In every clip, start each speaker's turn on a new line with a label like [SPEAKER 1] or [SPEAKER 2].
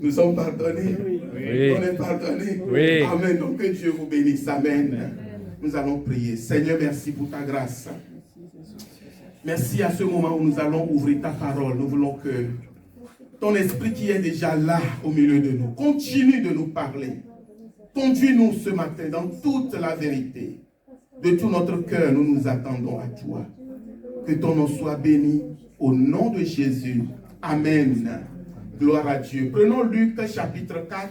[SPEAKER 1] Nous sommes pardonnés.
[SPEAKER 2] Oui.
[SPEAKER 1] On est pardonnés.
[SPEAKER 2] Oui.
[SPEAKER 1] Amen. Donc que Dieu vous bénisse. Amen. Nous allons prier. Seigneur, merci pour ta grâce. Merci à ce moment où nous allons ouvrir ta parole. Nous voulons que ton esprit qui est déjà là au milieu de nous continue de nous parler. Conduis-nous ce matin dans toute la vérité. De tout notre cœur, nous nous attendons à toi. Que ton nom soit béni au nom de Jésus. Amen. Gloire à Dieu. Prenons Luc chapitre 4.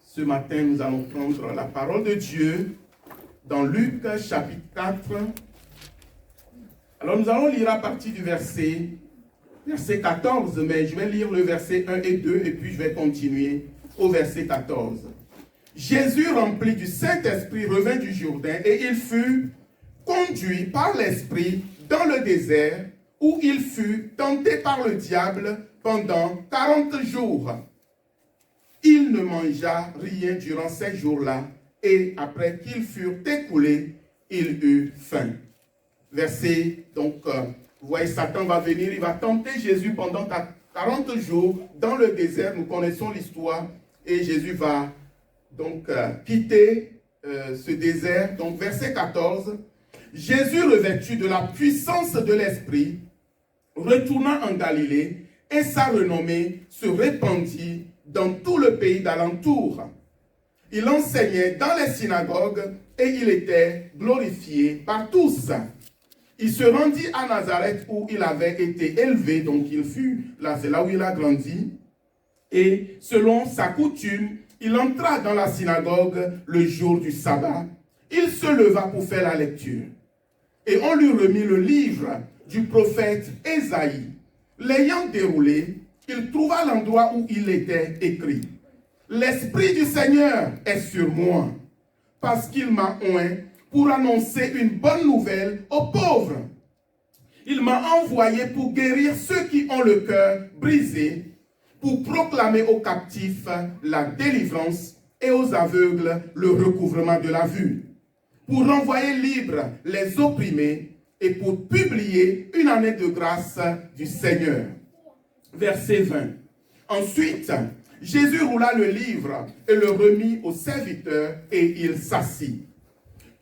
[SPEAKER 1] Ce matin, nous allons prendre la parole de Dieu dans Luc chapitre 4. Alors, nous allons lire à partir du verset 14, mais je vais lire le verset 1 et 2 et puis je vais continuer au verset 14. Jésus, rempli du Saint-Esprit, revint du Jourdain et il fut conduit par l'Esprit dans le désert où il fut tenté par le diable pendant 40 jours. Il ne mangea rien durant ces jours-là et après qu'ils furent écoulés, il eut faim. Verset, donc, vous voyez, Satan va venir, il va tenter Jésus pendant 40 jours dans le désert. Nous connaissons l'histoire et Jésus va donc quitter ce désert. Donc, verset 14, Jésus, revêtu de la puissance de l'Esprit, retourna en Galilée et sa renommée se répandit dans tout le pays d'alentour. Il enseignait dans les synagogues et il était glorifié par tous. Il se rendit à Nazareth où il avait été élevé, donc il fut là, c'est là où il a grandi. Et selon sa coutume, il entra dans la synagogue le jour du sabbat. Il se leva pour faire la lecture. Et on lui remit le livre du prophète Ésaïe. L'ayant déroulé, il trouva l'endroit où il était écrit. L'Esprit du Seigneur est sur moi, parce qu'il m'a oint pour annoncer une bonne nouvelle aux pauvres. Il m'a envoyé pour guérir ceux qui ont le cœur brisé, pour proclamer aux captifs la délivrance et aux aveugles le recouvrement de la vue, pour renvoyer libres les opprimés et pour publier une année de grâce du Seigneur. Verset 20. Ensuite, Jésus roula le livre et le remit au serviteur et il s'assit.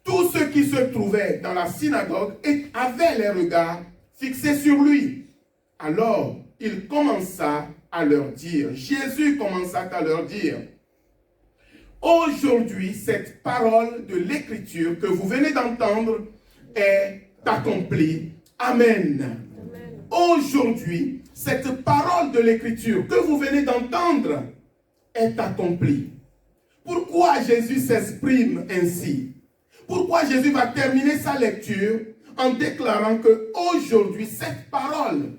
[SPEAKER 1] Tous ceux qui se trouvaient dans la synagogue avaient les regards fixés sur lui. Alors, il commença à leur dire, Jésus commença à leur dire, aujourd'hui, cette parole de l'Écriture que vous venez d'entendre est accomplie. Amen. Aujourd'hui, cette parole de l'Écriture que vous venez d'entendre est accomplie. Pourquoi Jésus s'exprime ainsi? Pourquoi Jésus va terminer sa lecture en déclarant que aujourd'hui, cette parole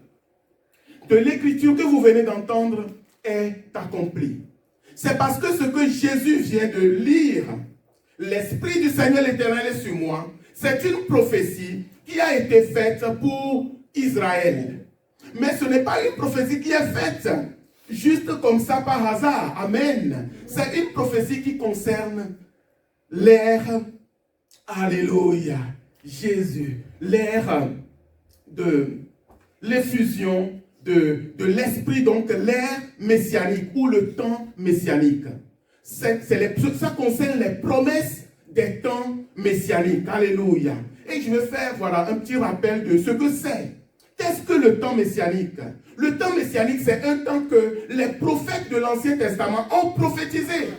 [SPEAKER 1] de l'Écriture que vous venez d'entendre est accomplie? C'est parce que ce que Jésus vient de lire, l'Esprit du Seigneur l'Éternel est sur moi, c'est une prophétie qui a été faite pour Israël. Mais ce n'est pas une prophétie qui est faite juste comme ça par hasard. Amen. C'est une prophétie qui concerne l'ère, alléluia, Jésus, l'ère de l'effusion de l'esprit, donc l'ère messianique ou le temps messianique. Ça concerne les promesses des temps messianiques. Alléluia. Et je vais faire un petit rappel de ce que c'est. Qu'est-ce que le temps messianique? Le temps messianique, c'est un temps que les prophètes de l'Ancien Testament ont prophétisé.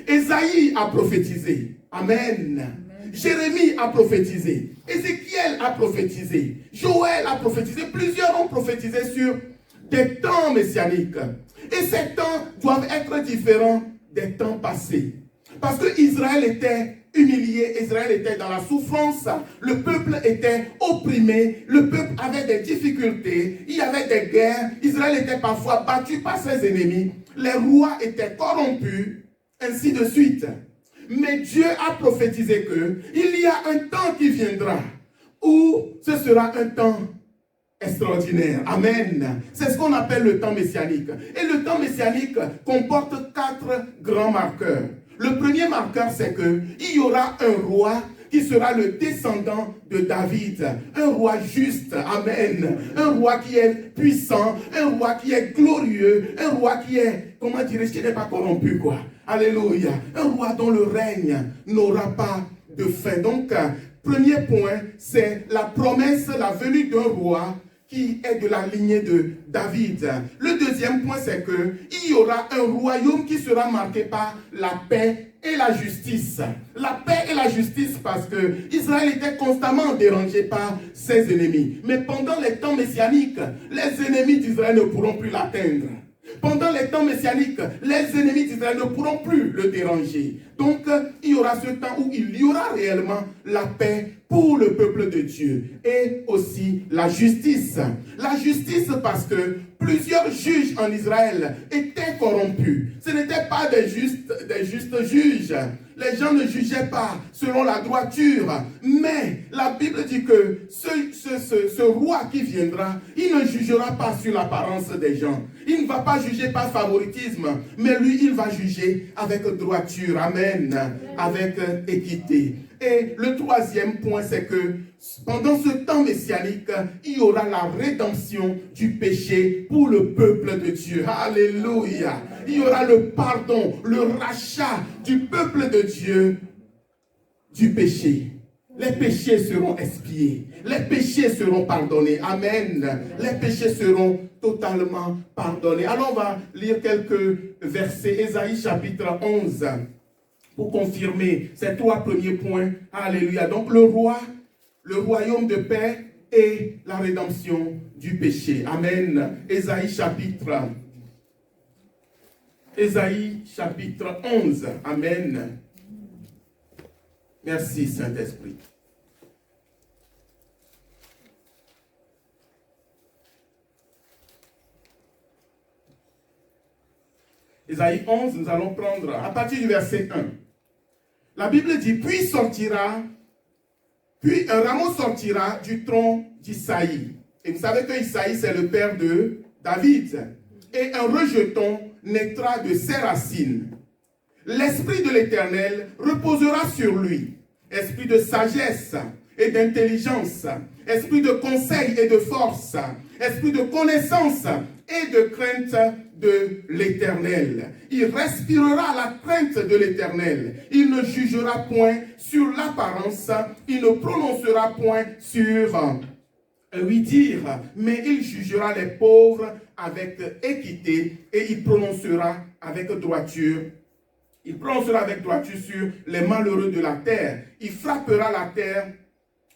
[SPEAKER 1] Ésaïe a prophétisé. Amen. Jérémie a prophétisé. Ézéchiel a prophétisé. Joël a prophétisé. Plusieurs ont prophétisé sur des temps messianiques. Et ces temps doivent être différents des temps passés. Parce que Israël était humilié, Israël était dans la souffrance, le peuple était opprimé, le peuple avait des difficultés, il y avait des guerres, Israël était parfois battu par ses ennemis, les rois étaient corrompus, ainsi de suite. Mais Dieu a prophétisé qu'il y a un temps qui viendra où ce sera un temps extraordinaire. Amen. C'est ce qu'on appelle le temps messianique. Et le temps messianique comporte 4 grands marqueurs. Le premier marqueur, c'est qu'il y aura un roi qui sera le descendant de David. Un roi juste, amen. Un roi qui est puissant, un roi qui est glorieux, un roi qui est, comment dire, qui n'est pas corrompu, quoi. Alléluia. Un roi dont le règne n'aura pas de fin. Donc, premier point, c'est la promesse, la venue d'un roi qui est de la lignée de David. Le deuxième point, c'est qu'il y aura un royaume qui sera marqué par la paix et la justice. La paix et la justice parce que Israël était constamment dérangé par ses ennemis. Mais pendant les temps messianiques, les ennemis d'Israël ne pourront plus l'atteindre. Pendant les temps messianiques, les ennemis d'Israël ne pourront plus le déranger. Donc, il y aura ce temps où il y aura réellement la paix pour le peuple de Dieu et aussi la justice. La justice parce que plusieurs juges en Israël étaient corrompus. Ce n'étaient pas des justes juges. Les gens ne jugeaient pas selon la droiture. Mais la Bible dit que ce roi qui viendra, il ne jugera pas sur l'apparence des gens. Il ne va pas juger par favoritisme, mais lui, il va juger avec droiture. Amen. Avec équité. Et le troisième point, c'est que pendant ce temps messianique, il y aura la rédemption du péché pour le peuple de Dieu. Alléluia. Il y aura le pardon, le rachat du peuple de Dieu du péché. Les péchés seront expiés. Les péchés seront pardonnés. Amen. Les péchés seront totalement pardonnés. Alors on va lire quelques versets. Ésaïe chapitre 11. Pour confirmer ces trois premiers points. Alléluia. Donc le royaume de paix et la rédemption du péché. Amen. Ésaïe chapitre 11. Amen. Merci Saint-Esprit. Ésaïe 11, nous allons prendre à partir du verset 1. La Bible dit, puis un rameau sortira du tronc d'Isaïe. Et vous savez que Isaïe, c'est le père de David. Et un rejeton naîtra de ses racines. L'Esprit de l'Éternel reposera sur lui. Esprit de sagesse et d'intelligence. Esprit de conseil et de force. Esprit de connaissance et de crainte de l'Éternel. Il respirera la crainte de l'Éternel. Il ne jugera point sur l'apparence. Il ne prononcera point sur oui dire, mais il jugera les pauvres avec équité et il prononcera avec droiture. Il prononcera avec droiture sur les malheureux de la terre. Il frappera la terre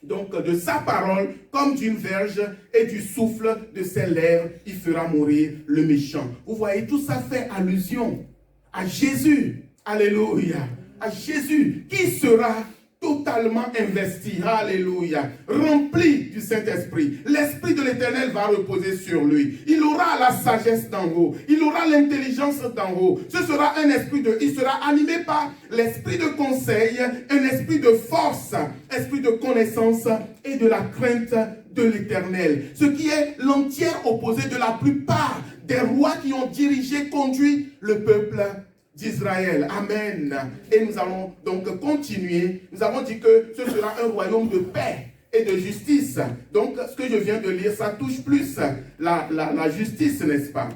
[SPEAKER 1] donc de sa parole comme d'une verge et du souffle de ses lèvres, il fera mourir le méchant. Vous voyez, tout ça fait allusion à Jésus. Alléluia. À Jésus qui sera totalement investi, alléluia, rempli du Saint-Esprit. L'Esprit de l'Éternel va reposer sur lui. Il aura la sagesse d'en haut. Il aura l'intelligence d'en haut. Ce sera un esprit il sera animé par l'esprit de conseil, un esprit de force, esprit de connaissance et de la crainte de l'Éternel. Ce qui est l'entière opposé de la plupart des rois qui ont dirigé, conduit le peuple d'Israël. Amen. Et nous allons donc continuer. Nous avons dit que ce sera un royaume de paix et de justice. Donc, ce que je viens de lire, ça touche plus la justice, n'est-ce pas?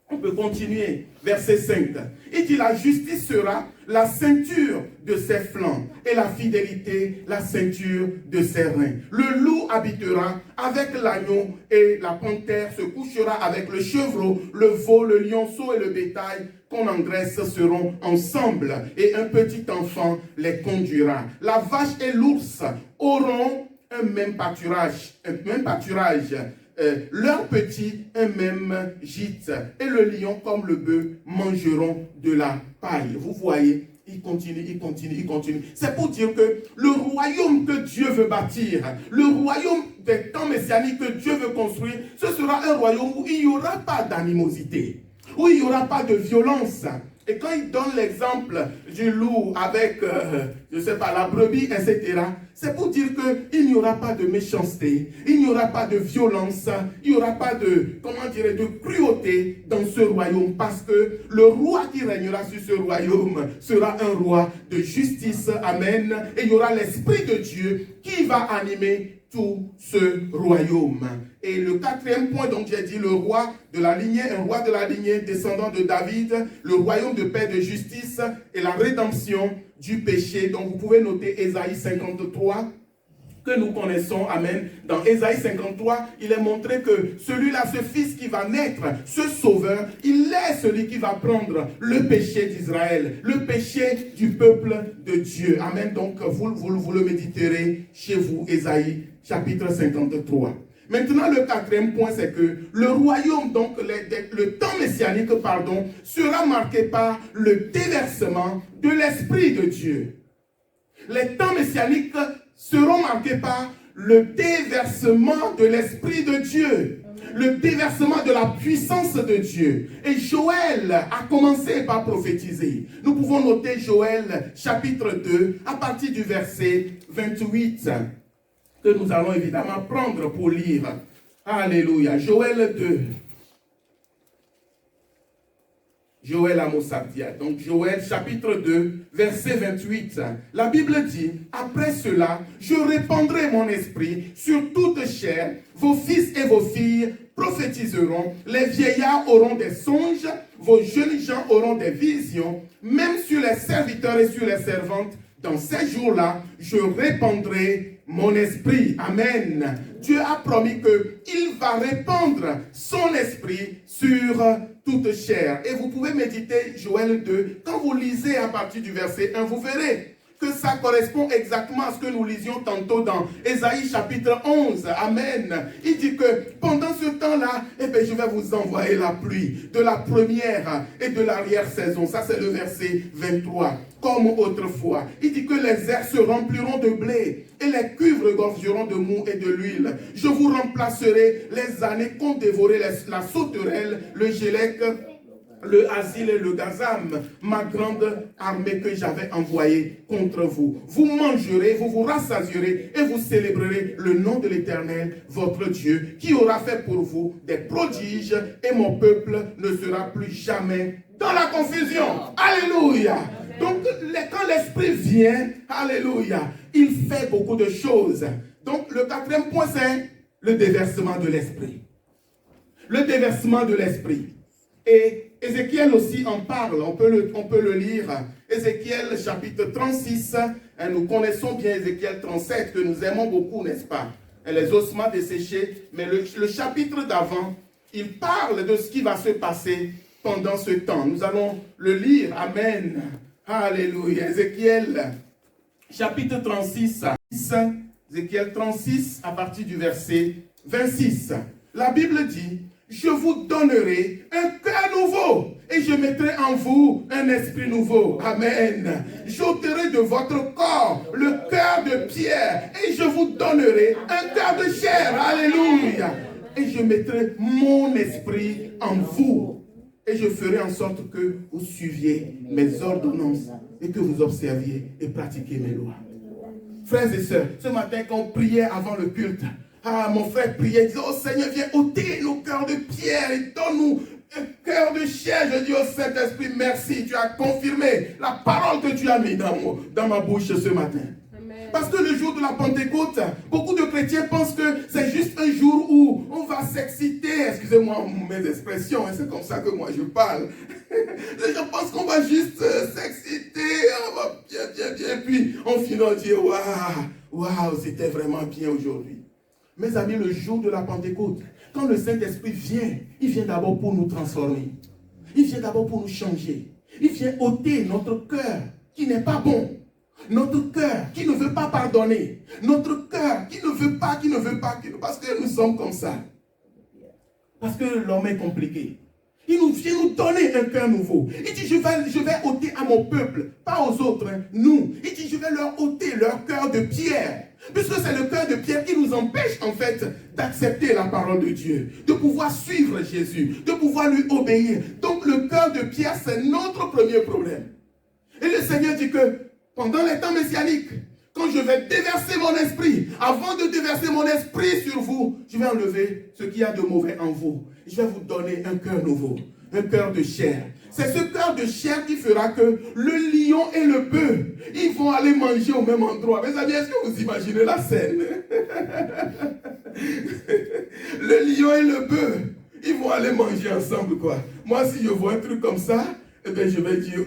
[SPEAKER 1] On peut continuer. Verset 5. Il dit, la justice sera la ceinture de ses flancs et la fidélité, la ceinture de ses reins. Le loup habitera avec l'agneau et la panthère se couchera avec le chevreau, le veau, le lionceau et le bétail qu'on engraisse seront ensemble et un petit enfant les conduira. La vache et l'ours auront un même pâturage. Leurs petits, un même gîte. Et le lion comme le bœuf mangeront de la paille. Vous voyez, il continue. C'est pour dire que le royaume que Dieu veut bâtir, le royaume des temps messianiques que Dieu veut construire, ce sera un royaume où il n'y aura pas d'animosité, où il n'y aura pas de violence, Et quand il donne l'exemple du loup avec, je ne sais pas, la brebis, etc., c'est pour dire qu'il n'y aura pas de méchanceté, il n'y aura pas de violence, il n'y aura pas de, comment dirais, de cruauté dans ce royaume, parce que le roi qui régnera sur ce royaume sera un roi de justice, amen, et il y aura l'Esprit de Dieu qui va animer tout ce royaume. Et le quatrième point, donc j'ai dit le roi de la lignée, un roi de la lignée descendant de David, le royaume de paix, de justice et la rédemption du péché. Donc vous pouvez noter Ésaïe 53 que nous connaissons, amen. Dans Ésaïe 53, il est montré que celui-là, ce fils qui va naître, ce sauveur, il est celui qui va prendre le péché d'Israël, le péché du peuple de Dieu. Amen. Donc vous le méditerez chez vous, Ésaïe chapitre 53. Maintenant, le quatrième point, c'est que le royaume, donc le temps messianique, sera marqué par le déversement de l'Esprit de Dieu. Les temps messianiques seront marqués par le déversement de l'Esprit de Dieu, le déversement de la puissance de Dieu. Et Joël a commencé par prophétiser. Nous pouvons noter Joël chapitre 2 à partir du verset 28 que nous allons évidemment prendre pour lire. Alléluia. Joël 2. Joël Amosabdia. Donc Joël chapitre 2, verset 28. La Bible dit, après cela, je répandrai mon esprit sur toute chair. Vos fils et vos filles prophétiseront. Les vieillards auront des songes. Vos jeunes gens auront des visions. Même sur les serviteurs et sur les servantes. Dans ces jours-là, je répandrai mon esprit. Amen. Dieu a promis qu'il va répandre son esprit sur toute chair. Et vous pouvez méditer Joël 2. Quand vous lisez à partir du verset 1, vous verrez que ça correspond exactement à ce que nous lisions tantôt dans Ésaïe chapitre 11. Amen. Il dit que pendant ce temps-là, je vais vous envoyer la pluie de la première et de l'arrière-saison. Ça, c'est le verset 23. Comme autrefois. Il dit que les airs se rempliront de blé et les cuves regorgeront de mou et de l'huile. Je vous remplacerai les années qu'ont dévoré la sauterelle, le gélec, le asile et le gazam, ma grande armée que j'avais envoyée contre vous. Vous mangerez, vous vous rassasierez et vous célébrerez le nom de l'Éternel, votre Dieu, qui aura fait pour vous des prodiges et mon peuple ne sera plus jamais dans la confusion. Alléluia. Donc, quand l'Esprit vient, alléluia, il fait beaucoup de choses. Donc, le quatrième point, c'est le déversement de l'Esprit. Le déversement de l'Esprit. Et Ézéchiel aussi en parle, on peut le lire. Ézéchiel chapitre 36, nous connaissons bien Ézéchiel 37, que nous aimons beaucoup, n'est-ce pas? Les ossements desséchés, mais le chapitre d'avant, il parle de ce qui va se passer pendant ce temps. Nous allons le lire, amen. Alléluia. Ézéchiel, chapitre 36, Ézéchiel 36, à partir du verset 26. La Bible dit, je vous donnerai un cœur nouveau et je mettrai en vous un esprit nouveau. Amen. J'ôterai de votre corps le cœur de pierre et je vous donnerai un cœur de chair. Alléluia. Et je mettrai mon esprit en vous. Et je ferai en sorte que vous suiviez mes ordonnances et que vous observiez et pratiquiez mes lois. Frères et sœurs, ce matin quand on priait avant le culte, mon frère priait, il disait, oh Seigneur, viens ôter nos cœurs de pierre et donne-nous un cœur de chair. Je dis au Saint-Esprit, merci, tu as confirmé la parole que tu as mise dans ma bouche ce matin. Parce que le jour de la Pentecôte, beaucoup de chrétiens pensent que c'est juste un jour où on va s'exciter. Excusez-moi mes expressions, c'est comme ça que moi je parle. Les gens pensent qu'on va juste s'exciter, on va bien, puis on finit on dit waouh, c'était vraiment bien aujourd'hui. Mes amis, le jour de la Pentecôte, quand le Saint-Esprit vient, il vient d'abord pour nous transformer. Il vient d'abord pour nous changer. Il vient ôter notre cœur qui n'est pas bon. Notre cœur qui ne veut pas pardonner. Notre cœur qui ne veut pas, parce que nous sommes comme ça. Parce que l'homme est compliqué. Il nous vient nous donner un cœur nouveau. Il dit, je vais ôter à mon peuple, pas aux autres, nous. Il dit, je vais leur ôter leur cœur de pierre. Puisque c'est le cœur de pierre qui nous empêche en fait d'accepter la parole de Dieu, de pouvoir suivre Jésus, de pouvoir lui obéir. Donc Donc le cœur de Pierre, c'est notre premier problème. Et le Seigneur dit que pendant les temps messianiques, quand je vais déverser mon esprit, avant de déverser mon esprit sur vous, je vais enlever ce qu'il y a de mauvais en vous. Je vais vous donner un cœur nouveau, un cœur de chair. C'est ce cœur de chair qui fera que le lion et le bœuf, ils vont aller manger au même endroit. Mes amis, est-ce que vous imaginez la scène? Le lion et le bœuf, ils vont aller manger ensemble, quoi. Moi, si je vois un truc comme ça, eh bien, je vais dire,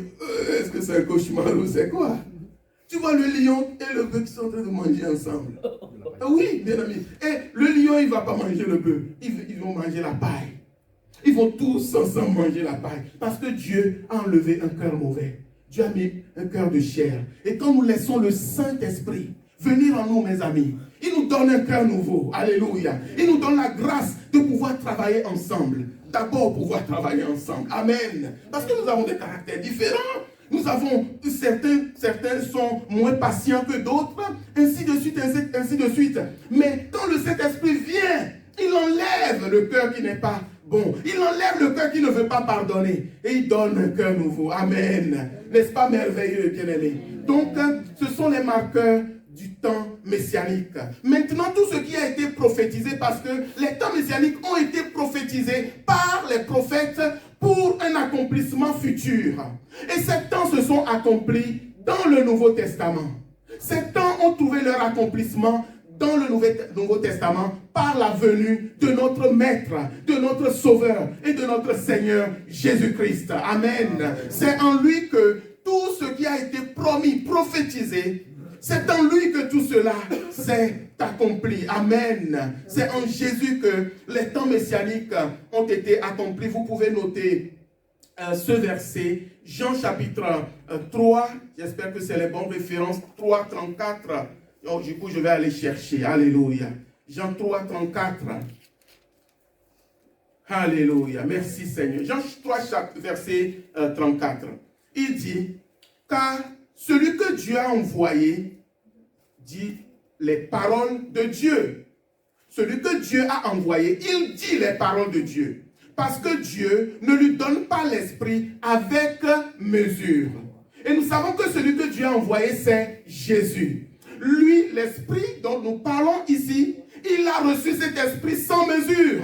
[SPEAKER 1] est-ce que c'est un cauchemar ou c'est quoi? Tu vois le lion et le bœuf qui sont en train de manger ensemble. Oui, bien ami. Et le lion, il ne va pas manger le bœuf. Ils vont manger la paille. Ils vont tous ensemble manger la paille. Parce que Dieu a enlevé un cœur mauvais. Dieu a mis un cœur de chair. Et quand nous laissons le Saint-Esprit venir en nous, mes amis, il nous donne un cœur nouveau. Alléluia. Il nous donne la grâce de pouvoir travailler ensemble. D'abord, pouvoir travailler ensemble. Amen. Parce que nous avons des caractères différents. Nous avons, certains sont moins patients que d'autres, ainsi de suite, ainsi de suite. Mais quand le Saint-Esprit vient, il enlève le cœur qui n'est pas bon. Il enlève le cœur qui ne veut pas pardonner. Et il donne un cœur nouveau. Amen. N'est-ce pas merveilleux, bien-aimé? Donc, ce sont les marqueurs du temps messianique. Maintenant, tout ce qui a été prophétisé, parce que les temps messianiques ont été prophétisés par les prophètes pour un accomplissement futur. Et ces temps se sont accomplis dans le Nouveau Testament. Ces temps ont trouvé leur accomplissement dans le Nouveau Testament par la venue de notre Maître, de notre Sauveur et de notre Seigneur Jésus-Christ. Amen. C'est en lui que tout ce qui a été promis, prophétisé, c'est en lui que tout cela s'est accompli. Amen. C'est en Jésus que les temps messianiques ont été accomplis. Vous pouvez noter ce verset, Jean chapitre 3. J'espère que c'est les bonnes références. 3, 34. Donc, du coup, je vais aller chercher. Alléluia. Jean 3, 34. Alléluia. Merci Seigneur. Jean 3, verset 34. Il dit, car celui que Dieu a envoyé dit les paroles de Dieu. Celui que Dieu a envoyé, il dit les paroles de Dieu. Parce que Dieu ne lui donne pas l'esprit avec mesure. Et nous savons que celui que Dieu a envoyé, c'est Jésus. Lui, l'esprit dont nous parlons ici, il a reçu cet esprit sans mesure.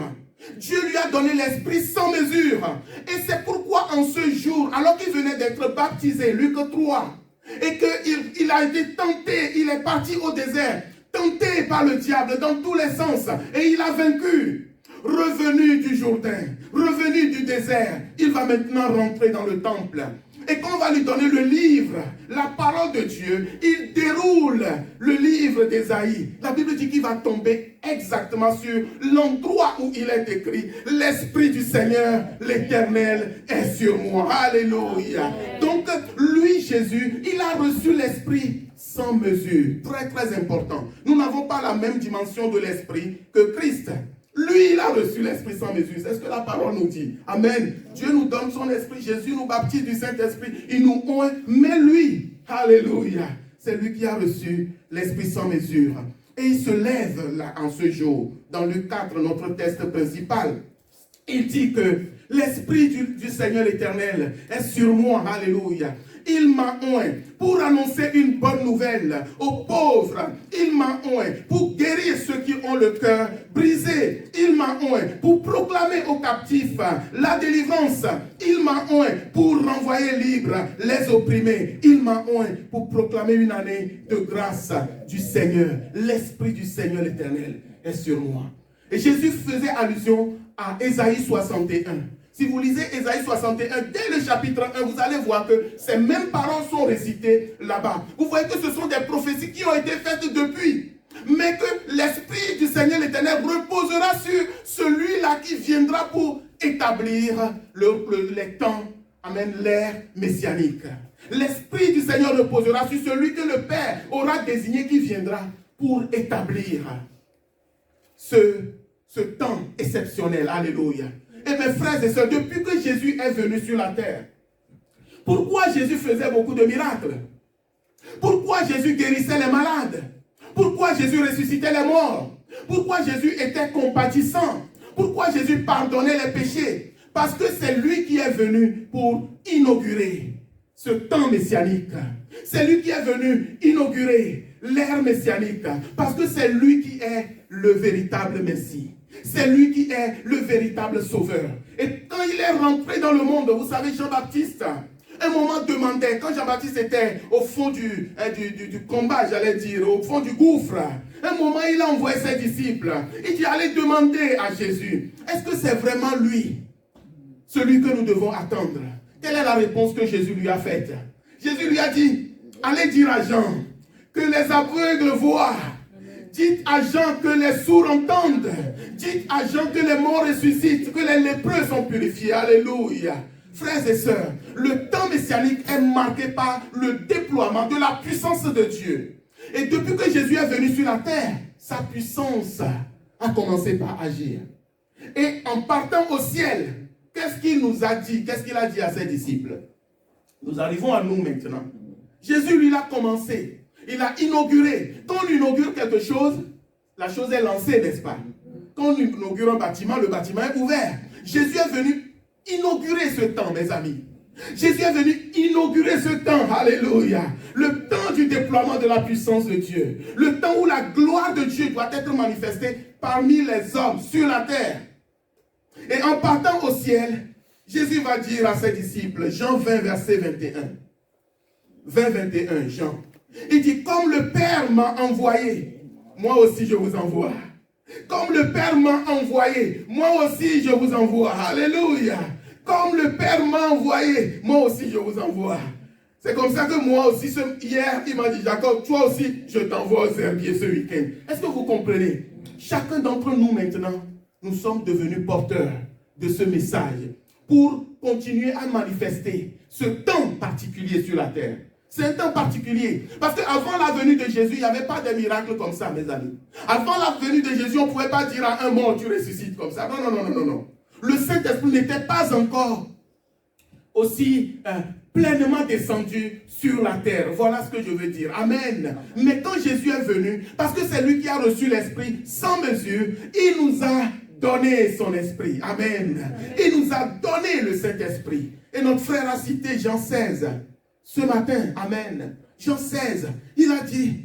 [SPEAKER 1] Dieu lui a donné l'esprit sans mesure. Et c'est pourquoi en ce jour, alors qu'il venait d'être baptisé, Luc 3, et qu'il a été tenté, il est parti au désert, tenté par le diable dans tous les sens, et il a vaincu. Revenu du Jourdain, revenu du désert, il va maintenant rentrer dans le temple. Et quand on va lui donner le livre, la parole de Dieu, il déroule le livre d'Ésaïe. La Bible dit qu'il va tomber exactement sur l'endroit où il est écrit. L'Esprit du Seigneur, l'Éternel, est sur moi. Alléluia. Donc, lui, Jésus, il a reçu l'Esprit sans mesure. Très, très important. Nous n'avons pas la même dimension de l'Esprit que Christ. Lui, il a reçu l'Esprit sans mesure. C'est ce que la parole nous dit. Amen. Dieu nous donne son Esprit. Jésus nous baptise du Saint-Esprit. Il nous oint. Mais lui, alléluia, c'est lui qui a reçu l'Esprit sans mesure. Et il se lève là en ce jour, dans Luc 4, notre texte principal. Il dit que l'Esprit du Seigneur l'Éternel est sur moi. Alléluia. Il m'a oint pour annoncer une bonne nouvelle aux pauvres. Il m'a oint pour guérir ceux qui ont le cœur brisé. Il m'a oint pour proclamer aux captifs la délivrance. Il m'a oint pour renvoyer libres les opprimés. Il m'a oint pour proclamer une année de grâce du Seigneur. L'Esprit du Seigneur l'Éternel est sur moi. Et Jésus faisait allusion à Ésaïe 61. Si vous lisez Ésaïe 61, dès le chapitre 1, vous allez voir que ces mêmes paroles sont récitées là-bas. Vous voyez que ce sont des prophéties qui ont été faites depuis. Mais que l'Esprit du Seigneur l'Éternel reposera sur celui-là qui viendra pour établir les temps, amen, l'ère messianique. L'Esprit du Seigneur reposera sur celui que le Père aura désigné qui viendra pour établir ce temps exceptionnel. Alléluia. Et mes frères et sœurs, depuis que Jésus est venu sur la terre, pourquoi Jésus faisait beaucoup de miracles? Pourquoi Jésus guérissait les malades? Pourquoi Jésus ressuscitait les morts? Pourquoi Jésus était compatissant? Pourquoi Jésus pardonnait les péchés? Parce que c'est lui qui est venu pour inaugurer ce temps messianique. C'est lui qui est venu inaugurer l'ère messianique. Parce que c'est lui qui est le véritable Messie. C'est lui qui est le véritable sauveur. Et quand il est rentré dans le monde, vous savez, Jean-Baptiste, un moment demandait, quand Jean-Baptiste était au fond du combat, j'allais dire, au fond du gouffre, un moment il a envoyé ses disciples. Il dit, allez demander à Jésus, est-ce que c'est vraiment lui, celui que nous devons attendre? Quelle est la réponse que Jésus lui a faite? Jésus lui a dit, allez dire à Jean que les aveugles voient. Dites à Jean que les sourds entendent. Dites à Jean que les morts ressuscitent, que les lépreux sont purifiés. Alléluia. Frères et sœurs, le temps messianique est marqué par le déploiement de la puissance de Dieu. Et depuis que Jésus est venu sur la terre, sa puissance a commencé par agir. Et en partant au ciel, qu'est-ce qu'il nous a dit? Qu'est-ce qu'il a dit à ses disciples? Nous arrivons à nous maintenant. Jésus, lui, a commencé. Il a inauguré. Quand on inaugure quelque chose, la chose est lancée, n'est-ce pas? Quand on inaugure un bâtiment, le bâtiment est ouvert. Jésus est venu inaugurer ce temps, mes amis. Jésus est venu inaugurer ce temps, alléluia. Le temps du déploiement de la puissance de Dieu. Le temps où la gloire de Dieu doit être manifestée parmi les hommes sur la terre. Et en partant au ciel, Jésus va dire à ses disciples, Jean 20, verset 21. 20, 21, Jean. Il dit, comme le Père m'a envoyé, moi aussi je vous envoie. Comme le Père m'a envoyé, moi aussi je vous envoie. Alléluia. Comme le Père m'a envoyé, moi aussi je vous envoie. C'est comme ça que moi aussi, hier, il m'a dit, Jacob, toi aussi, je t'envoie aux herbiers ce week-end. Est-ce que vous comprenez? Chacun d'entre nous maintenant, nous sommes devenus porteurs de ce message pour continuer à manifester ce temps particulier sur la terre. C'est un temps particulier. Parce qu'avant la venue de Jésus, il n'y avait pas de miracles comme ça, mes amis. Avant la venue de Jésus, on ne pouvait pas dire à un mort, tu ressuscites comme ça. Non, non, non, non, non. Le Saint-Esprit n'était pas encore aussi pleinement descendu sur la terre. Voilà ce que je veux dire. Amen. Mais quand Jésus est venu, parce que c'est lui qui a reçu l'Esprit sans mesure, il nous a donné son Esprit. Amen. Il nous a donné le Saint-Esprit. Et notre frère a cité Jean 16. Ce matin, amen, Jean 16, il a dit,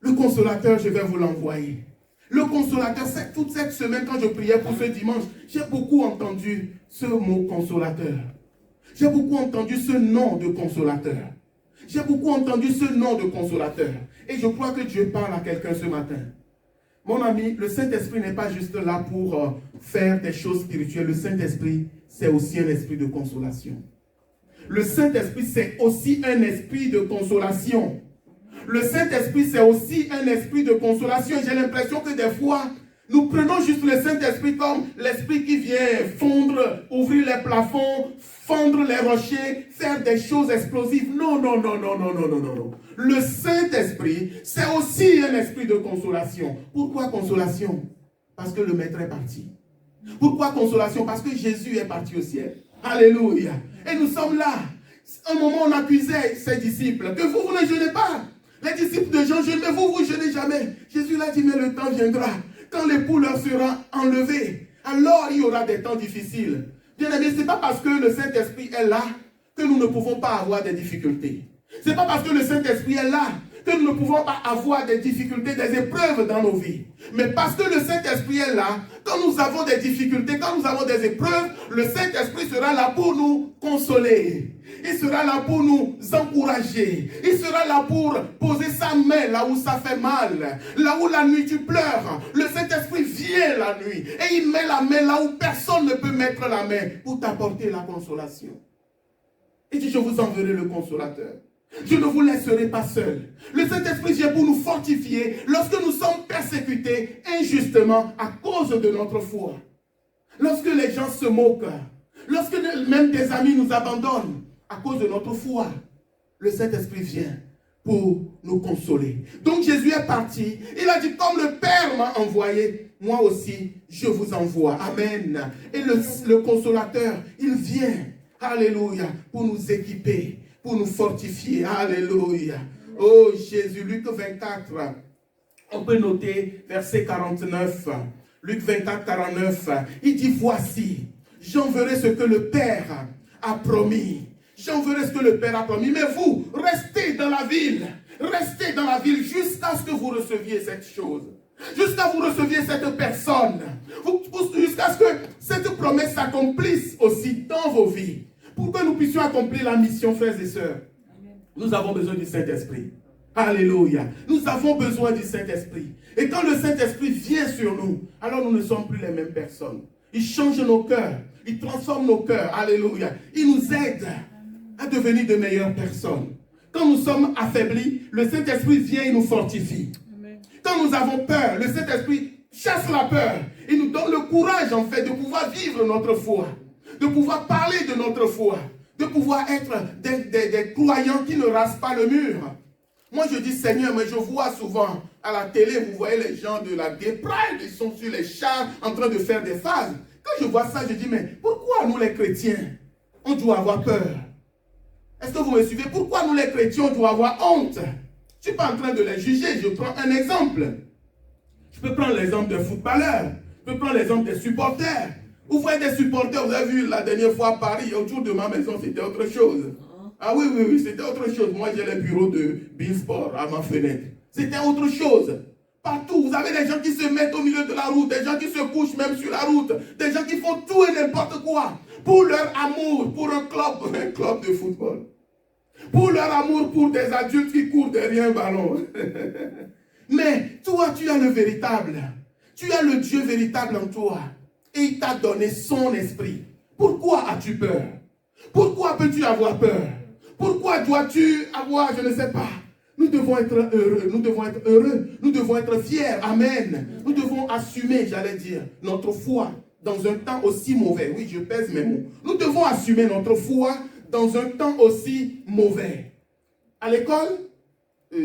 [SPEAKER 1] le consolateur, je vais vous l'envoyer. Le consolateur, c'est toute cette semaine, quand je priais pour ce dimanche, j'ai beaucoup entendu ce mot consolateur. J'ai beaucoup entendu ce nom de consolateur. J'ai beaucoup entendu ce nom de consolateur. Et je crois que Dieu parle à quelqu'un ce matin. Mon ami, le Saint-Esprit n'est pas juste là pour faire des choses spirituelles. Le Saint-Esprit, c'est aussi un esprit de consolation. Le Saint-Esprit, c'est aussi un esprit de consolation. Le Saint-Esprit, c'est aussi un esprit de consolation. J'ai l'impression que des fois, nous prenons juste le Saint-Esprit comme l'esprit qui vient fondre, ouvrir les plafonds, fendre les rochers, faire des choses explosives. Non, non, non, non, non, non, non, non, non. Le Saint-Esprit, c'est aussi un esprit de consolation. Pourquoi consolation? Parce que le Maître est parti. Pourquoi consolation? Parce que Jésus est parti au ciel. Alléluia. Et nous sommes là. Un moment, on accusait ses disciples que vous ne jeûnez pas. Les disciples de Jean jeûnent, mais vous jeûnez jamais. Jésus l'a dit, mais le temps viendra. Quand l'époux leur sera enlevé, alors il y aura des temps difficiles. Bien aimé, ce n'est pas parce que le Saint-Esprit est là que nous ne pouvons pas avoir des difficultés. Ce n'est pas parce que le Saint-Esprit est là que nous ne pouvons pas avoir des difficultés, des épreuves dans nos vies. Mais parce que le Saint-Esprit est là, quand nous avons des difficultés, quand nous avons des épreuves, le Saint-Esprit sera là pour nous consoler. Il sera là pour nous encourager. Il sera là pour poser sa main là où ça fait mal. Là où la nuit tu pleures. Le Saint-Esprit vient la nuit. Et il met la main là où personne ne peut mettre la main pour t'apporter la consolation. Il dit, je vous enverrai le consolateur. Je ne vous laisserai pas seul. Le Saint-Esprit vient pour nous fortifier lorsque nous sommes persécutés injustement à cause de notre foi. Lorsque les gens se moquent, lorsque même des amis nous abandonnent à cause de notre foi, le Saint-Esprit vient pour nous consoler. Donc Jésus est parti. Il a dit, comme le Père m'a envoyé, moi aussi je vous envoie. Amen. Et le consolateur, il vient, alléluia, pour nous équiper, pour nous fortifier. Alléluia. Oh Jésus, Luc 24. On peut noter verset 49. Luc 24, 49. Il dit, voici, J'enverrai ce que le Père a promis. J'enverrai ce que le Père a promis. Mais vous, restez dans la ville. Restez dans la ville jusqu'à ce que vous receviez cette chose. Jusqu'à ce que vous receviez cette personne. Jusqu'à ce que cette promesse s'accomplisse aussi dans vos vies. Pour que nous puissions accomplir la mission, frères et sœurs. Nous avons besoin du Saint-Esprit. Alléluia. Nous avons besoin du Saint-Esprit. Et quand le Saint-Esprit vient sur nous, alors nous ne sommes plus les mêmes personnes. Il change nos cœurs. Il transforme nos cœurs. Alléluia. Il nous aide à devenir de meilleures personnes. Quand nous sommes affaiblis, le Saint-Esprit vient et nous fortifie. Amen. Quand nous avons peur, le Saint-Esprit chasse la peur. Il nous donne le courage, en fait, de pouvoir vivre notre foi. De pouvoir parler de notre foi. De pouvoir être des croyants qui ne rasent pas le mur. Moi, je dis Seigneur, mais je vois souvent à la télé, vous voyez les gens de la Gay Pride, ils sont sur les chars en train de faire des phases. Quand je vois ça, je dis, mais pourquoi nous les chrétiens, on doit avoir peur? Est-ce que vous me suivez? Pourquoi nous les chrétiens, on doit avoir honte? Je ne suis pas en train de les juger, je prends un exemple. Je peux prendre l'exemple des footballeurs, je peux prendre l'exemple des supporters. Vous voyez des supporters, vous avez vu la dernière fois à Paris, autour de ma maison, c'était autre chose. Ah oui, c'était autre chose. Moi, j'ai les bureaux de Beansport à ma fenêtre. C'était autre chose. Partout, vous avez des gens qui se mettent au milieu de la route, des gens qui se couchent même sur la route, des gens qui font tout et n'importe quoi pour leur amour, pour un club de football. Pour leur amour pour des adultes qui courent derrière un ballon. Mais toi, tu as le véritable. Tu as le Dieu véritable en toi. Et il t'a donné son esprit. Pourquoi as-tu peur? Pourquoi peux-tu avoir peur? Pourquoi dois-tu avoir, je ne sais pas. Nous devons être heureux, nous devons être heureux, nous devons être fiers, amen. Nous devons assumer, j'allais dire, notre foi dans un temps aussi mauvais. Oui, je pèse mes mots. Nous devons assumer notre foi dans un temps aussi mauvais. À l'école,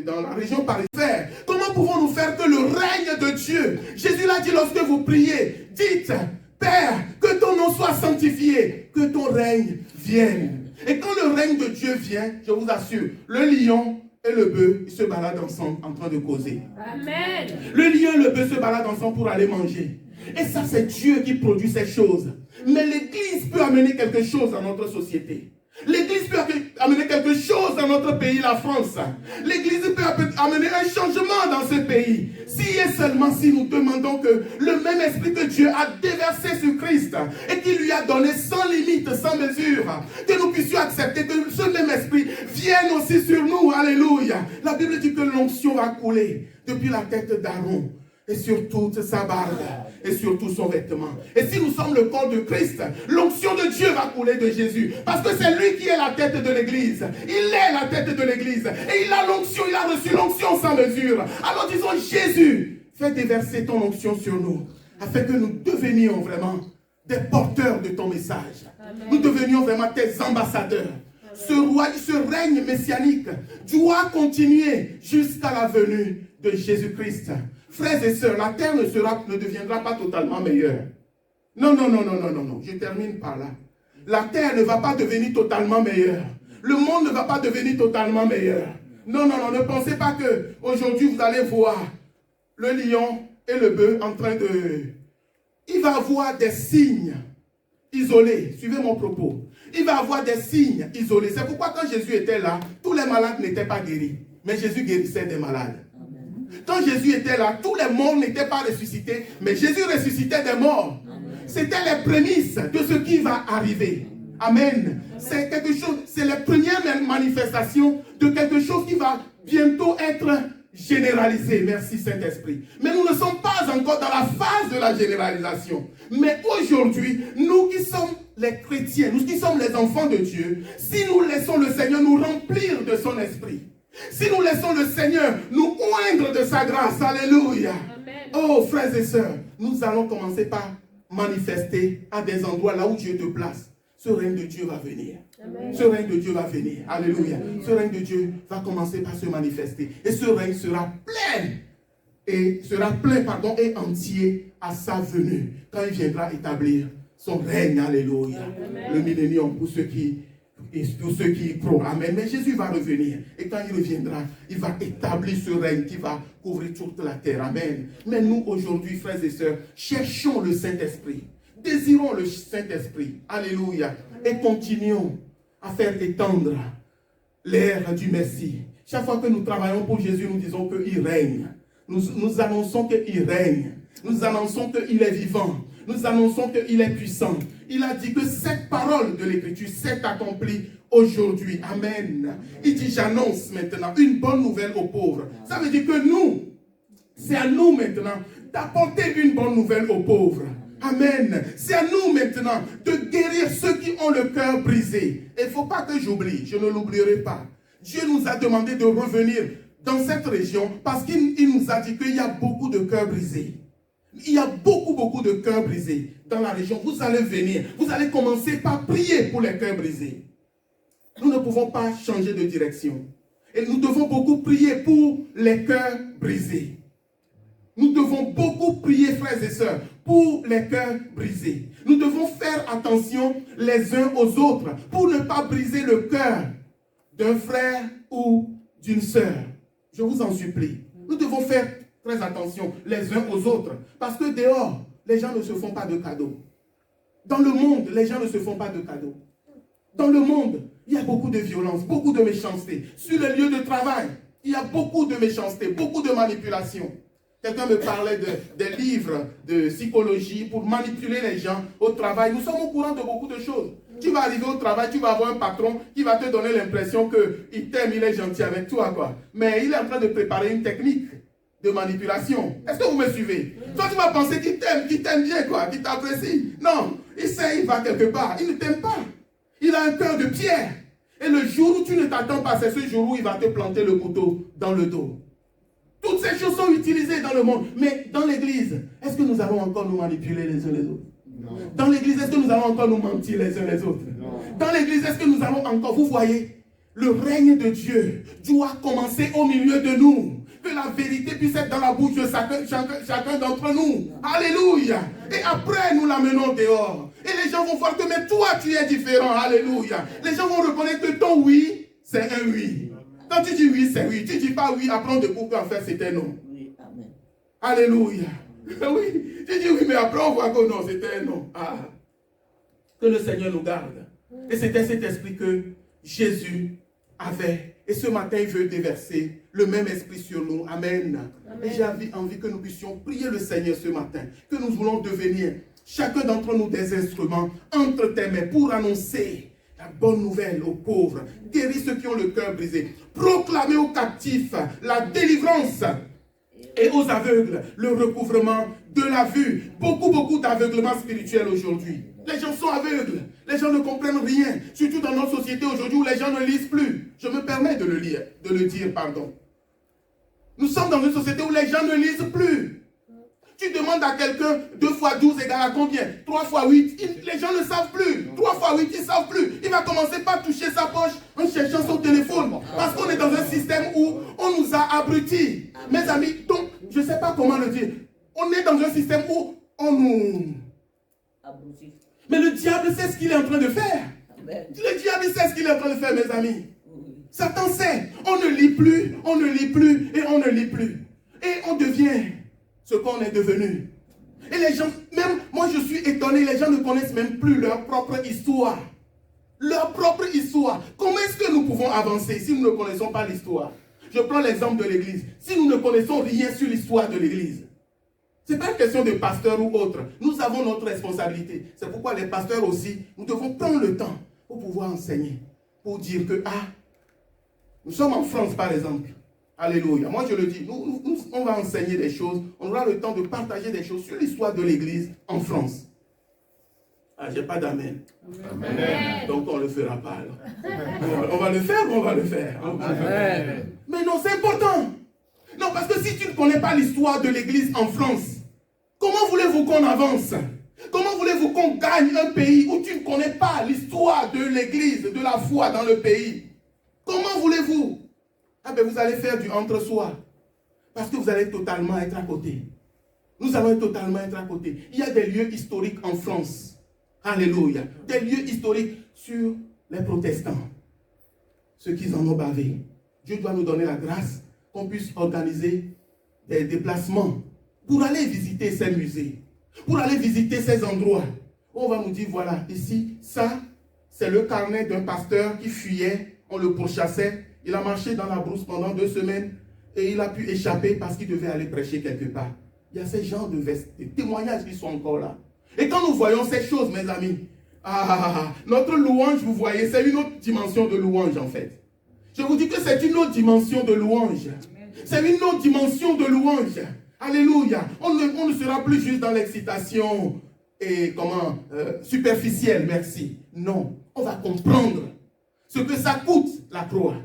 [SPEAKER 1] dans la région parisienne, comment pouvons-nous faire que le règne de Dieu, Jésus l'a dit lorsque vous priez, dites, Père, que ton nom soit sanctifié, que ton règne vienne. Et quand le règne de Dieu vient, je vous assure, le lion et le bœuf, ils se baladent ensemble en train de causer. Amen. Le lion et le bœuf se baladent ensemble pour aller manger. Et ça, c'est Dieu qui produit ces choses. Mais l'Église peut amener quelque chose dans notre société. L'Église peut amener quelque chose dans notre pays, la France. L'Église peut amener un changement dans ce pays. Si et seulement si nous demandons que le même esprit que Dieu a déversé sur Christ et qui lui a donné sans limite, sans mesure, que nous puissions accepter que ce même esprit vienne aussi sur nous. Alléluia. La Bible dit que l'onction va couler depuis la tête d'Aaron et sur toute sa barbe et sur tout son vêtement. Et si nous sommes le corps de Christ, l'onction de Dieu va couler de Jésus. Parce que c'est lui qui est la tête de l'Église. Il est la tête de l'Église. Et il a l'onction, il a reçu l'onction sans mesure. Alors disons, Jésus, fais déverser ton onction sur nous, afin que nous devenions vraiment des porteurs de ton message. Amen. Nous devenions vraiment tes ambassadeurs. Ce règne messianique doit continuer jusqu'à la venue de Jésus-Christ. Frères et sœurs, la terre ne deviendra pas totalement meilleure. Non. Je termine par là. La terre ne va pas devenir totalement meilleure. Le monde ne va pas devenir totalement meilleur. Non. Ne pensez pas que aujourd'hui vous allez voir le lion et le bœuf en train de... Il va avoir des signes isolés. Suivez mon propos. Il va avoir des signes isolés. C'est pourquoi quand Jésus était là, tous les malades n'étaient pas guéris. Mais Jésus guérissait des malades. Quand Jésus était là, tous les morts n'étaient pas ressuscités, mais Jésus ressuscitait des morts. C'était les prémices de ce qui va arriver. Amen. C'est quelque chose, c'est les premières manifestations de quelque chose qui va bientôt être généralisé. Merci Saint-Esprit. Mais nous ne sommes pas encore dans la phase de la généralisation. Mais aujourd'hui, nous qui sommes les chrétiens, nous qui sommes les enfants de Dieu, si nous laissons le Seigneur nous remplir de son esprit, si nous laissons le Seigneur nous oindre de sa grâce, alléluia. Amen. Oh frères et sœurs, nous allons commencer par manifester à des endroits là où Dieu te place. Ce règne de Dieu va venir. Amen. Ce règne de Dieu va venir. Alléluia. Amen. Ce règne de Dieu va commencer par se manifester. Et ce règne sera plein. Et entier à sa venue. Quand il viendra établir son règne. Alléluia. Amen. Le millénium pour ceux qui y croient. Amen. Mais Jésus va revenir. Et quand il reviendra, il va établir ce règne qui va couvrir toute la terre. Amen. Mais nous, aujourd'hui, frères et sœurs, cherchons le Saint-Esprit. Désirons le Saint-Esprit. Alléluia. Et continuons à faire étendre l'ère du Messie. Chaque fois que nous travaillons pour Jésus, nous disons qu'il règne. Nous annonçons qu'il règne. Nous annonçons qu'il est vivant. Nous annonçons qu'il est puissant. Il a dit que cette parole de l'Écriture s'est accomplie aujourd'hui. Amen. Il dit, j'annonce maintenant une bonne nouvelle aux pauvres. Ça veut dire que nous, c'est à nous maintenant d'apporter une bonne nouvelle aux pauvres. Amen. C'est à nous maintenant de guérir ceux qui ont le cœur brisé. Et il ne faut pas que j'oublie, je ne l'oublierai pas. Dieu nous a demandé de revenir dans cette région parce qu'il nous a dit qu'il y a beaucoup de cœurs brisés. Il y a beaucoup de cœurs brisés dans la région. Vous allez venir, vous allez commencer par prier pour les cœurs brisés. Nous ne pouvons pas changer de direction. Et nous devons beaucoup prier pour les cœurs brisés. Nous devons beaucoup prier, frères et sœurs, pour les cœurs brisés. Nous devons faire attention les uns aux autres pour ne pas briser le cœur d'un frère ou d'une sœur. Je vous en supplie. Nous devons faire très attention les uns aux autres. Parce que dehors, les gens ne se font pas de cadeaux. Dans le monde, les gens ne se font pas de cadeaux. Dans le monde, il y a beaucoup de violence, beaucoup de méchanceté. Sur les lieux de travail, il y a beaucoup de méchanceté, beaucoup de manipulation. Quelqu'un me parlait des livres de psychologie pour manipuler les gens au travail. Nous sommes au courant de beaucoup de choses. Tu vas arriver au travail, tu vas avoir un patron qui va te donner l'impression qu'il t'aime, il est gentil avec toi, quoi. Mais il est en train de préparer une technique de manipulation. Est-ce que vous me suivez? Toi, tu vas penser qu'il t'aime bien, quoi, qu'il t'apprécie. Non, il sait, il va quelque part. Il ne t'aime pas. Il a un cœur de pierre. Et le jour où tu ne t'attends pas, c'est ce jour où il va te planter le couteau dans le dos. Toutes ces choses sont utilisées dans le monde. Mais dans l'église, est-ce que nous allons encore nous manipuler les uns les autres? Non. Dans l'église, est-ce que nous allons encore nous mentir les uns les autres? Non. Dans l'église, est-ce que nous allons encore... Vous voyez, le règne de Dieu doit commencer au milieu de nous. Que la vérité puisse être dans la bouche de chacun d'entre nous. Alléluia. Et après, nous l'amenons dehors. Et les gens vont voir que, mais toi, tu es différent. Alléluia. Les gens vont reconnaître que ton oui, c'est un oui. Quand tu dis oui, c'est oui. Tu ne dis pas oui, après on découvre qu'en fait c'était non. Oui, amen. Alléluia. Oui. Tu dis oui, mais après on voit que non, c'était un non. Ah. Que le Seigneur nous garde. Et c'était cet esprit que Jésus avait. Et ce matin, il veut déverser le même esprit sur nous. Amen. Amen. Et j'ai envie que nous puissions prier le Seigneur ce matin. Que nous voulons devenir, chacun d'entre nous, des instruments entre tes mains pour annoncer la bonne nouvelle aux pauvres, guérir ceux qui ont le cœur brisé, proclamer aux captifs la délivrance et aux aveugles le recouvrement de la vue. Beaucoup d'aveuglement spirituel aujourd'hui. Les gens sont aveugles, les gens ne comprennent rien, surtout dans notre société aujourd'hui où les gens ne lisent plus. Je me permets de le dire, pardon. Nous sommes dans une société où les gens ne lisent plus. Tu demandes à quelqu'un 2 fois 12 égale à combien? 3 fois 8, les gens ne savent plus. 3 fois 8, ils ne savent plus. Il va commencer par toucher sa poche en cherchant son téléphone. Parce qu'on est dans un système où on nous a abrutis. Mes amis, donc, je ne sais pas comment le dire. On est dans un système où on nous... abrutit. Mais le diable sait ce qu'il est en train de faire. Le diable sait ce qu'il est en train de faire, mes amis. Satan sait. On ne lit plus, on ne lit plus et on ne lit plus. Et on devient ce qu'on est devenu. Et les gens, même moi je suis étonné, les gens ne connaissent même plus leur propre histoire. Leur propre histoire. Comment est-ce que nous pouvons avancer si nous ne connaissons pas l'histoire? Je prends l'exemple de l'église. Si nous ne connaissons rien sur l'histoire de l'église, ce n'est pas une question de pasteur ou autre. Nous avons notre responsabilité. C'est pourquoi les pasteurs aussi, nous devons prendre le temps pour pouvoir enseigner. Pour dire que, nous sommes en France par exemple. Alléluia. Moi je le dis, on va enseigner des choses, on aura le temps de partager des choses sur l'histoire de l'église en France. J'ai pas d'amen. Amen. Donc on ne le fera pas alors. On va le faire ou on va le faire? Amen. Mais non, c'est important. Non, parce que si tu ne connais pas l'histoire de l'église en France, comment voulez-vous qu'on avance? Comment voulez-vous qu'on gagne un pays où tu ne connais pas l'histoire de l'église, de la foi dans le pays? Comment voulez-vous? Vous allez faire du entre-soi. Parce que vous allez totalement être à côté. Nous allons totalement être à côté. Il y a des lieux historiques en France. Alléluia. Des lieux historiques sur les protestants. Ceux qui en ont bavé. Dieu doit nous donner la grâce qu'on puisse organiser des déplacements pour aller visiter ces musées. Pour aller visiter ces endroits. On va nous dire, voilà, ici, ça, c'est le carnet d'un pasteur qui fuyait, on le pourchassait. Il a marché dans la brousse pendant 2 semaines et il a pu échapper parce qu'il devait aller prêcher quelque part. Il y a ces genres de témoignages qui sont encore là. Et quand nous voyons ces choses, mes amis, notre louange, vous voyez, c'est une autre dimension de louange en fait. Je vous dis que c'est une autre dimension de louange. C'est une autre dimension de louange. Alléluia. On ne sera plus juste dans l'excitation et superficielle, merci. Non, on va comprendre ce que ça coûte la croix.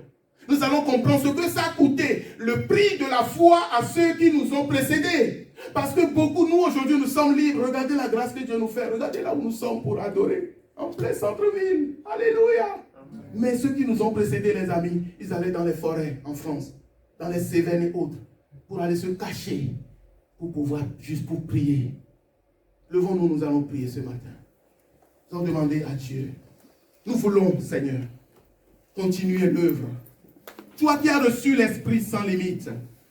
[SPEAKER 1] Nous allons comprendre ce que ça a coûté, le prix de la foi à ceux qui nous ont précédés. Parce que beaucoup, nous aujourd'hui, nous sommes libres. Regardez la grâce que Dieu nous fait. Regardez là où nous sommes pour adorer. En plein centre-ville. Alléluia. Mais ceux qui nous ont précédés, les amis, ils allaient dans les forêts en France, dans les Cévennes et autres, pour aller se cacher, pour pouvoir, juste pour prier. Levons-nous, nous allons prier ce matin. Nous allons demander à Dieu. Nous voulons, Seigneur, continuer l'œuvre. Toi qui as reçu l'Esprit sans limite.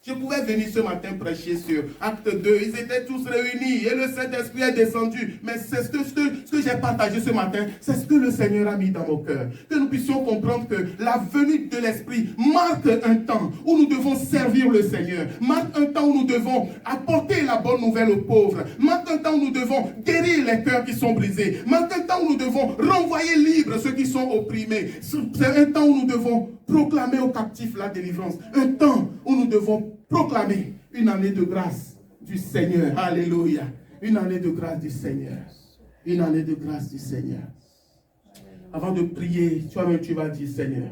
[SPEAKER 1] Je pouvais venir ce matin prêcher sur Acte 2. Ils étaient tous réunis et le Saint-Esprit est descendu. Mais c'est ce que j'ai partagé ce matin. C'est ce que le Seigneur a mis dans nos cœurs. Que nous puissions comprendre que la venue de l'Esprit marque un temps où nous devons servir le Seigneur. Marque un temps où nous devons apporter la bonne nouvelle aux pauvres. Marque un temps où nous devons guérir les cœurs qui sont brisés. Marque un temps où nous devons renvoyer libres ceux qui sont opprimés. C'est un temps où nous devons proclamer aux captifs la délivrance. Un temps où nous devons proclamer une année de grâce du Seigneur. Alléluia. Une année de grâce du Seigneur. Une année de grâce du Seigneur. Avant de prier, toi-même tu vas dire, Seigneur,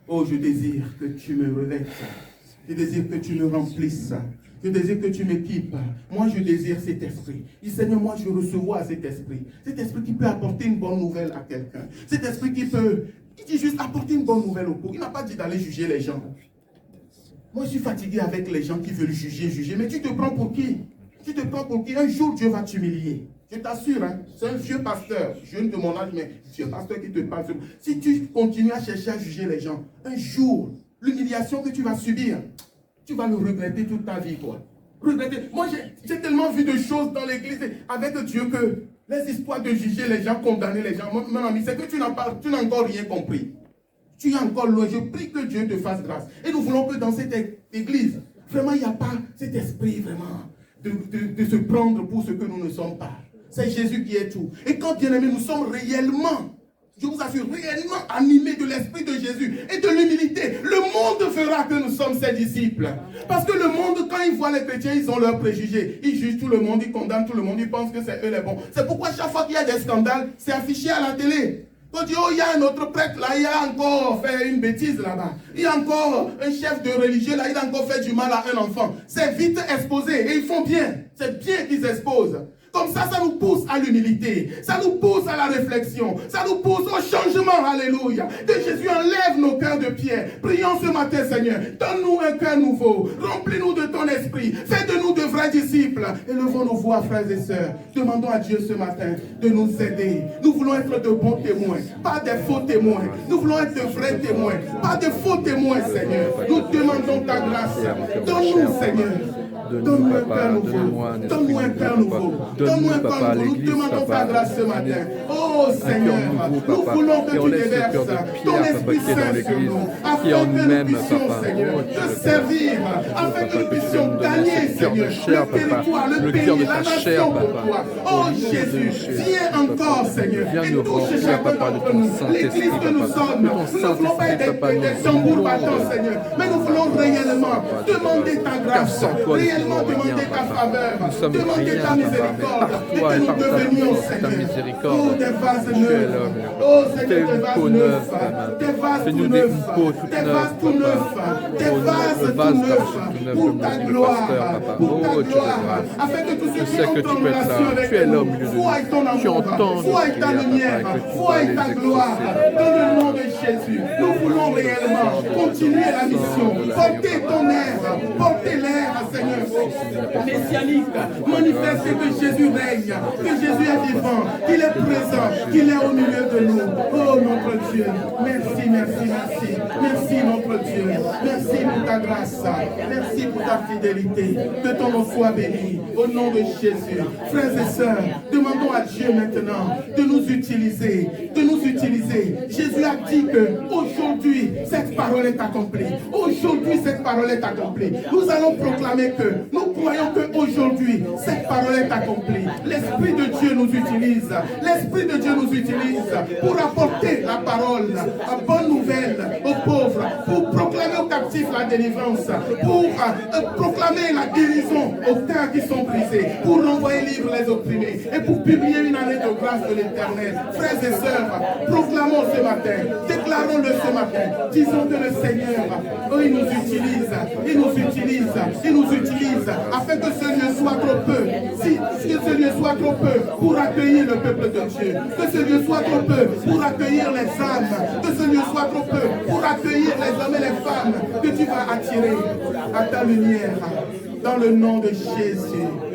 [SPEAKER 1] oh, je désire que tu me revêtes. Je désire que tu me remplisses. Je désire que tu m'équipes. Moi, je désire cet esprit. Et Seigneur, moi, je reçois cet esprit. Cet esprit qui peut apporter une bonne nouvelle à quelqu'un. Cet esprit qui dit juste apporter une bonne nouvelle au pauvre. Il n'a pas dit d'aller juger les gens. Moi, je suis fatigué avec les gens qui veulent juger. Mais tu te prends pour qui? Tu te prends pour qui? Un jour, Dieu va t'humilier. Je t'assure, hein, c'est un vieux pasteur, jeune de mon âge, mais vieux pasteur qui te parle. Si tu continues à chercher à juger les gens, un jour, l'humiliation que tu vas subir, tu vas le regretter toute ta vie, quoi. Regretter. Moi, j'ai tellement vu de choses dans l'église avec Dieu que les histoires de juger les gens, condamner les gens, mon ami, c'est que tu n'as encore rien compris. Tu es encore loin. Je prie que Dieu te fasse grâce. Et nous voulons que dans cette église, vraiment, il n'y a pas cet esprit vraiment de se prendre pour ce que nous ne sommes pas. C'est Jésus qui est tout. Et quand, bien aimé, nous sommes réellement, je vous assure, réellement animés de l'esprit de Jésus et de l'humilité, le monde verra que nous sommes ses disciples. Parce que le monde, quand il voit les chrétiens, ils ont leurs préjugés. Ils jugent tout le monde, ils condamnent tout le monde, ils pensent que c'est eux les bons. C'est pourquoi chaque fois qu'il y a des scandales, c'est affiché à la télé. On dit, oh, il y a un autre prêtre là, il a encore fait une bêtise là-bas. Il y a encore un chef de religieux là, il a encore fait du mal à un enfant. C'est vite exposé et ils font bien. C'est bien qu'ils exposent. Comme ça nous pousse à l'humilité. Ça nous pousse à la réflexion. Ça nous pousse au changement. Alléluia. Que Jésus enlève nos cœurs de pierre. Prions ce matin, Seigneur. Donne-nous un cœur nouveau. Remplis-nous de ton esprit. Fais de nous de vrais disciples. Élevons nos voix, frères et sœurs. Demandons à Dieu ce matin de nous aider. Nous voulons être de bons témoins. Pas des faux témoins. Nous voulons être de vrais témoins. Pas de faux témoins, Seigneur. Nous demandons ta grâce. Donne-nous, Seigneur. Donne-nous un cœur nouveau. Donne-nous un cœur nouveau. Donne-nous un cœur nouveau. Nous demandons ta grâce ce matin. Oh Seigneur, nous voulons que tu déverses ton Esprit Saint sur nous, afin que nous puissions, Seigneur, te servir, afin que nous puissions gagner, Seigneur, le territoire, le pays, la nation pour toi. Oh Jésus, viens encore, Seigneur, et touche chacun d'entre nous. L'église que nous sommes, nous ne voulons pas être des tambours battants, Seigneur, mais nous voulons réellement demander ta grâce, réellement demander ta faveur, demander ta miséricorde, et que nous devenions, Seigneur, oh, des vases neufs, oh Seigneur, des vases neufs, des vases tout neufs, des vases tout neufs, des vases tout neufs, pour ta gloire, afin que tous ceux qui entrent en relation avec nous, voient ton amour, voient ta lumière, voient ta gloire, dans le nom de Jésus, nous voulons réellement continuer la mission, porter ton air, porter l'air, Seigneur, messianique, manifester que Jésus règne, que Jésus est vivant, qu'il est présent, qu'il est au milieu de nous. Oh notre Dieu, merci, merci, merci, merci notre Dieu, merci pour ta grâce, merci pour ta fidélité, que ton nom soit béni, au nom de Jésus. Frères et sœurs, demandons à Dieu maintenant de nous utiliser, de nous utiliser. Jésus a dit que aujourd'hui cette parole est accomplie. Aujourd'hui cette parole est accomplie. Nous allons proclamer que nous croyons qu'aujourd'hui cette parole est accomplie. L'Esprit de Dieu nous utilise. L'Esprit de Dieu nous utilise pour apporter la parole, la bonne nouvelle aux pauvres, pour proclamer aux captifs la délivrance, pour proclamer la guérison aux cœurs qui sont brisés, pour renvoyer libre les opprimés et pour publier une année de grâce de l'Éternel. Frères et sœurs, proclamons ce matin, déclarons-le ce matin, disons que le Seigneur, il nous utilise, il nous utilise, il nous utilise, afin que ce lieu soit trop peu, que ce lieu soit trop peu pour accueillir le peuple de Dieu, que ce lieu soit trop peu pour accueillir les âmes, que ce lieu soit trop peu pour accueillir les hommes et les femmes que tu vas attirer à ta lumière, dans le nom de Jésus.